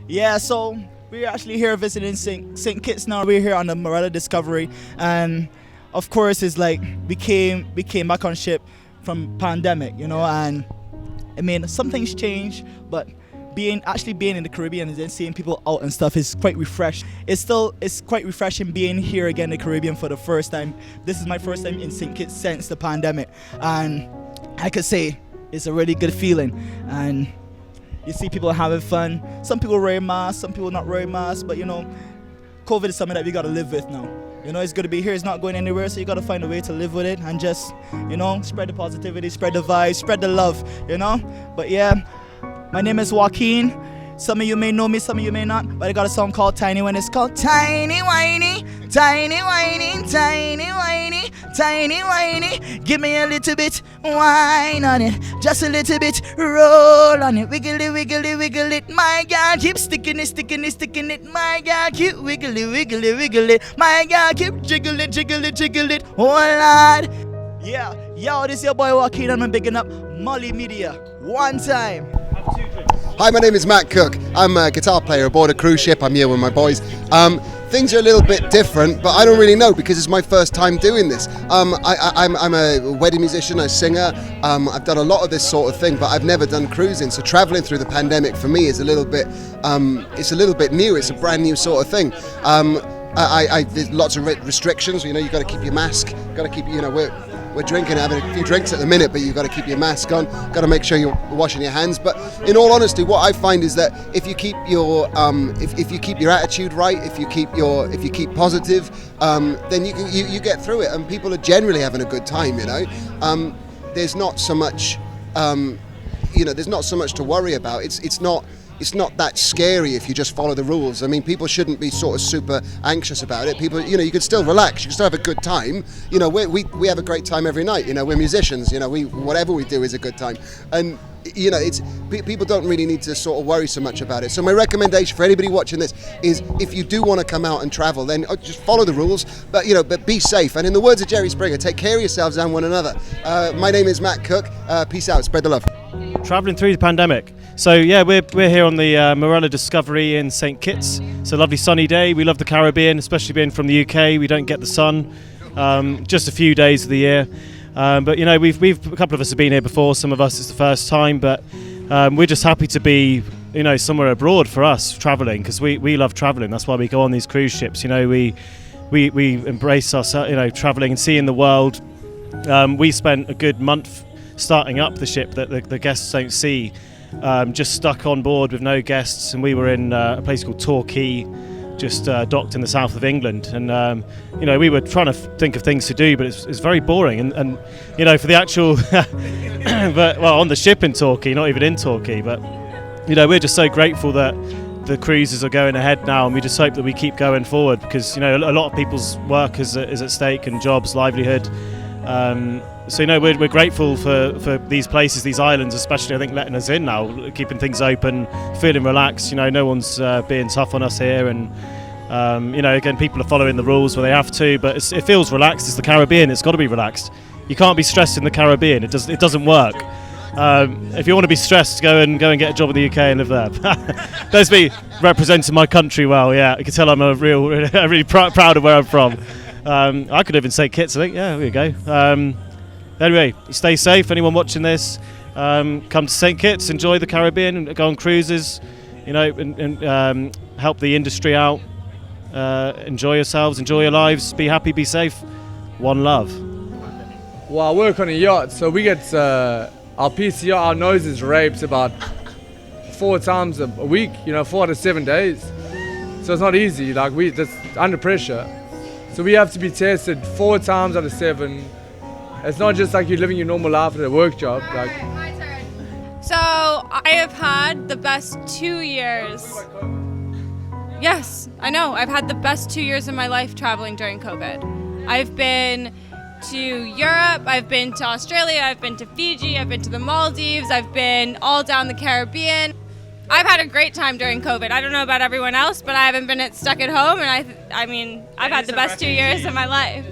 Yeah, so we're actually here visiting St. Kitts now. We're here on the Morella Discovery, and of course it's like we came back on ship from pandemic, you know, and I mean some things changed, but being in the Caribbean and then seeing people out and stuff is quite refreshing. It's quite refreshing being here again in the Caribbean for the first time. This is my first time in St. Kitts since the pandemic, and I could say it's a really good feeling. And you see people having fun. Some people wearing masks, some people not wearing masks, but you know, COVID is something that we gotta live with now. You know, it's gonna be here, it's not going anywhere, so you gotta find a way to live with it and just, you know, spread the positivity, spread the vibes, spread the love, you know? But yeah, my name is Joaquin. Some of you may know me, some of you may not, but I got a song called Tiny When. It's called Tiny Whiny, Tiny Whiny, Tiny Whiny, Tiny Whiny. Give me a little bit, wine on it, just a little bit, roll on it. Wiggle it, wiggle it, wiggle it, my girl. Keep sticking it, sticking it, sticking it, my girl. Keep wiggle it, wiggle it, wiggle it, my girl. Keep jiggle it, jiggle it, jiggle it, oh Lord. Yeah, yo, this is your boy Joaquin and I'm bigging up Molly Media. One time. Hi, my name is Matt Cook. I'm a guitar player aboard a cruise ship. I'm here with my boys. Things are a little bit different, but I don't really know because it's my first time doing this. I'm a wedding musician, a singer. I've done a lot of this sort of thing, but I've never done cruising. So traveling through the pandemic for me is a little bit, it's a little bit new. It's a brand new sort of thing. There's lots of restrictions. You know, you've got to keep your mask. Got to keep, you know, we're drinking, having a few drinks at the minute, but you've got to keep your mask on, got to make sure you're washing your hands. But in all honesty, what I find is that if you keep your if you keep your attitude right, if you keep positive, then you get through it, and people are generally having a good time. You know, there's not so much there's not so much to worry about. It's not that scary if you just follow the rules. I mean, people shouldn't be sort of super anxious about it. People, you know, you can still relax. You can still have a good time. You know, we have a great time every night. You know, we're musicians. You know, whatever we do is a good time. And you know, people don't really need to sort of worry so much about it. So my recommendation for anybody watching this is, if you do want to come out and travel, then just follow the rules, but you know, but be safe. And in the words of Jerry Springer, take care of yourselves and one another. My name is Matt Cook. Peace out. Spread the love. Travelling through the pandemic. So yeah, we're here on the Morella Discovery in St. Kitts. It's a lovely sunny day. We love the Caribbean, especially being from the UK. We don't get the sun just a few days of the year. But you know, we've a couple of us have been here before. Some of us it's the first time, but we're just happy to be, you know, somewhere abroad for us travelling, because we love travelling. That's why we go on these cruise ships. You know, we embrace ourselves, you know, travelling and seeing the world. We spent a good month starting up the ship that the guests don't see. Just stuck on board with no guests, and we were in a place called Torquay, just docked in the south of England, and you know, we were trying to think of things to do, but it's very boring, and you know, for the actual but well, on the ship in Torquay, not even in Torquay, but you know, we're just so grateful that the cruises are going ahead now, and we just hope that we keep going forward, because you know, a lot of people's work is at stake, and jobs, livelihood. So you know, we're grateful for these places, these islands especially, I think, letting us in now, keeping things open, feeling relaxed. You know, no one's being tough on us here, and you know, again, people are following the rules where they have to, but it feels relaxed. It's the Caribbean, it's got to be relaxed. You can't be stressed in the Caribbean, it doesn't work. If you want to be stressed, go and get a job in the UK and live there. There's me representing my country well. Yeah, you can tell I'm really proud of where I'm from. I could live in St. Kitts, I think. Yeah, there we go. Anyway, stay safe. Anyone watching this, come to St. Kitts, enjoy the Caribbean, go on cruises, you know, and help the industry out. Enjoy yourselves, enjoy your lives, be happy, be safe. One love. Well, I work on a yacht, so we get our PCR, our nose is raped about 4 times a week, you know, 4 to 7 days. So it's not easy, like that's under pressure. So we have to be tested 4 times out of 7. It's not just like you're living your normal life at a work job. Like. My turn. So I have had the best 2 years. Yes, I know. I've had the best 2 years of my life traveling during COVID. I've been to Europe, I've been to Australia, I've been to Fiji, I've been to the Maldives, I've been all down the Caribbean. I've had a great time during COVID. I don't know about everyone else, but I haven't been stuck at home, and I mean, I've had the best 2 years of my life.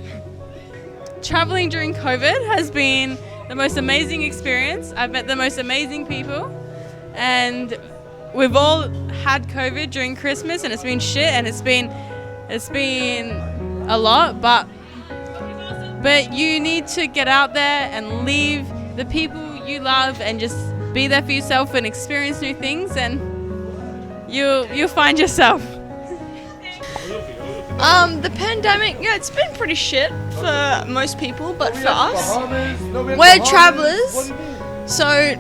Traveling during COVID has been the most amazing experience. I've met the most amazing people, and we've all had COVID during Christmas, and it's been shit, and it's been a lot, but you need to get out there and leave the people you love and just be there for yourself and experience new things, and you'll find yourself. The pandemic, yeah, it's been pretty shit for most people, but for us, we're travelers, so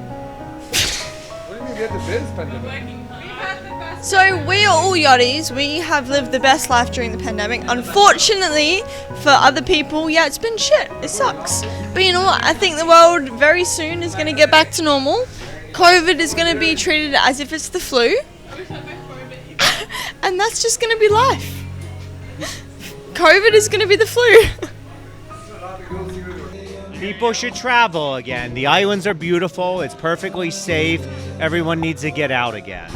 What do you mean we had the best pandemic? so we are all yachties. We have lived the best life during the pandemic. Unfortunately, for other people, yeah, it's been shit. It sucks. But you know what? I think the world very soon is going to get back to normal. COVID is going to be treated as if it's the flu, and that's just going to be life. COVID is going to be the flu. People should travel again. The islands are beautiful. It's perfectly safe. Everyone needs to get out again.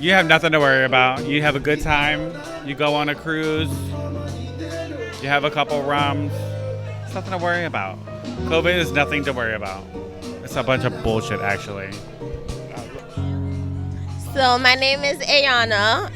You have nothing to worry about. You have a good time. You go on a cruise. You have a couple rums. It's nothing to worry about. COVID is nothing to worry about. It's a bunch of bullshit, actually. So my name is Ayana.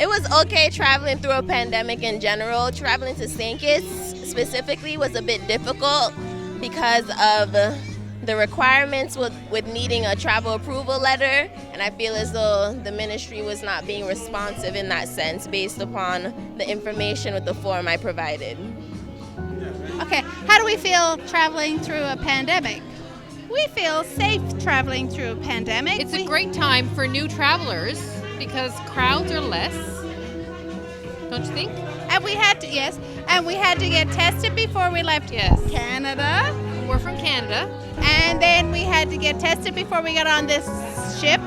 It was okay traveling through a pandemic in general. Traveling to St. Kitts specifically was a bit difficult because of the requirements with needing a travel approval letter, and I feel as though the ministry was not being responsive in that sense based upon the information with the form I provided. Okay, how do we feel traveling through a pandemic? We feel safe traveling through a pandemic. It's a great time for new travelers because crowds are less. Don't you think? And we had to, yes, and we had to get tested before we left Canada. We're from Canada. And then we had to get tested before we got on this ship,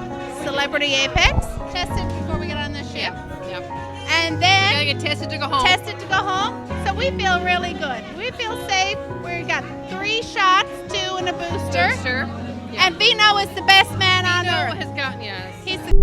Celebrity Apex. Tested before we got on this ship. Yep. And then You gotta get tested to go home. tested to go home. So we feel really good. We feel safe. We got 3 shots, 2 and a booster. Booster. Yeah. And Vino is the best man on Vino earth. has gotten, yes. He's the